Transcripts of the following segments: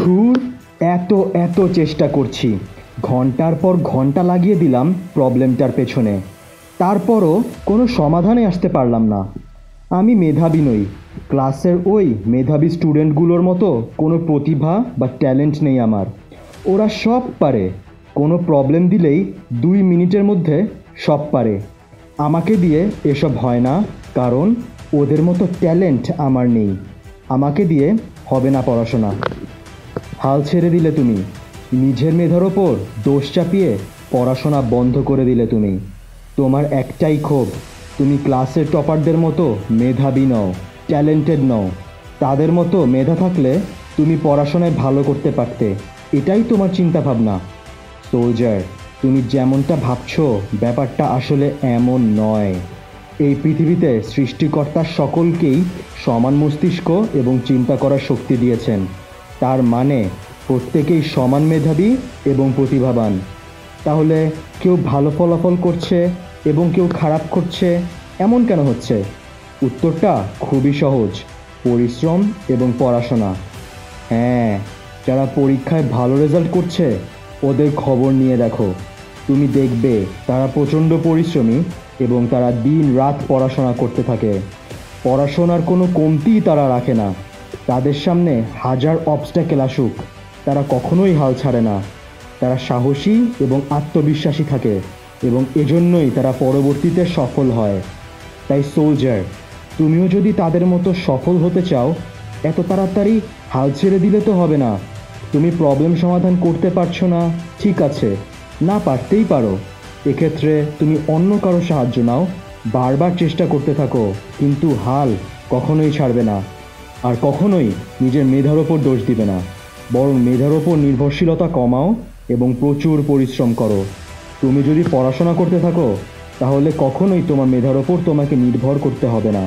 ধুর, এত এত চেষ্টা করছি, ঘন্টার পর ঘন্টা লাগিয়ে দিলাম প্রবলেমটার পেছনে, তারপরও কোনো সমাধানে আসতে পারলাম না। আমি মেধাবী নই, ক্লাসের ওই মেধাবী স্টুডেন্টগুলোর মতো কোনো প্রতিভা বা ট্যালেন্ট নেই আমার। ওরা সব পারে, কোনো প্রবলেম দিলেই 2 মিনিটের মধ্যে সব পারে। আমাকে দিয়ে এসব হয় না, কারণ ওদের মতো ট্যালেন্ট আমার নেই। আমাকে দিয়ে হবে না পড়াশোনা। হাল ছেড়ে দিলে তুমি, নিজের মেধার ওপর দোষ চাপিয়ে পড়াশোনা বন্ধ করে দিলে তুমি। তোমার একটাই ক্ষোভ, তুমি ক্লাসের টপারদের মতো মেধাবী নও, ট্যালেন্টেড নও। তাদের মতো মেধা থাকলে তুমি পড়াশোনায় ভালো করতে পারতে, এটাই তোমার চিন্তা ভাবনা। সোলজার, তুমি যেমনটা ভাবছো ব্যাপারটা আসলে এমন নয়। এই পৃথিবীতে সৃষ্টিকর্তা সকলকেই সমান মস্তিষ্ক এবং চিন্তা করার শক্তি দিয়েছেন। তার মানে প্রত্যেকেই সমান মেধাবী এবং প্রতিভাবান। তাহলে কেউ ভালো ফলাফল করছে এবং কেউ খারাপ করছে, এমন কেন হচ্ছে? উত্তরটা খুবই সহজ, পরিশ্রম এবং পড়াশোনা। হ্যাঁ, যারা পরীক্ষায় ভালো রেজাল্ট করছে ওদের খবর নিয়ে দেখো, তুমি দেখবে তারা প্রচণ্ড পরিশ্রমী এবং তারা দিন রাত পড়াশোনা করতে থাকে। পড়াশোনার কোনো কমতিই তারা রাখে না। তাদের সামনে হাজার অবস্ট্যাকেল আসুক, তারা কখনোই হাল ছাড়ে না। তারা সাহসী এবং আত্মবিশ্বাসী থাকে এবং এজন্যই তারা পরবর্তীতে সফল হয়। তাই সোলজার, তুমিও যদি তাদের মতো সফল হতে চাও, এত তাড়াতাড়ি হাল ছেড়ে দিলে তো হবে না। তুমি প্রবলেম সমাধান করতে পারছো না, ঠিক আছে, না পারতেই পারো। এক্ষেত্রে তুমি অন্য কারো সাহায্য নাও, বারবার চেষ্টা করতে থাকো, কিন্তু হাল কখনোই ছাড়বে না। আর কখনোই নিজের মেধার ওপর দোষ দিবে না, বরং মেধার ওপর নির্ভরশীলতা কমাও এবং প্রচুর পরিশ্রম করো। তুমি যদি পড়াশোনা করতে থাকো তাহলে কখনোই তোমার মেধার ওপর তোমাকে নির্ভর করতে হবে না।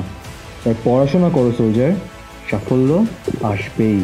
তাই পড়াশোনা করো সোলজার, সাফল্য আসবেই।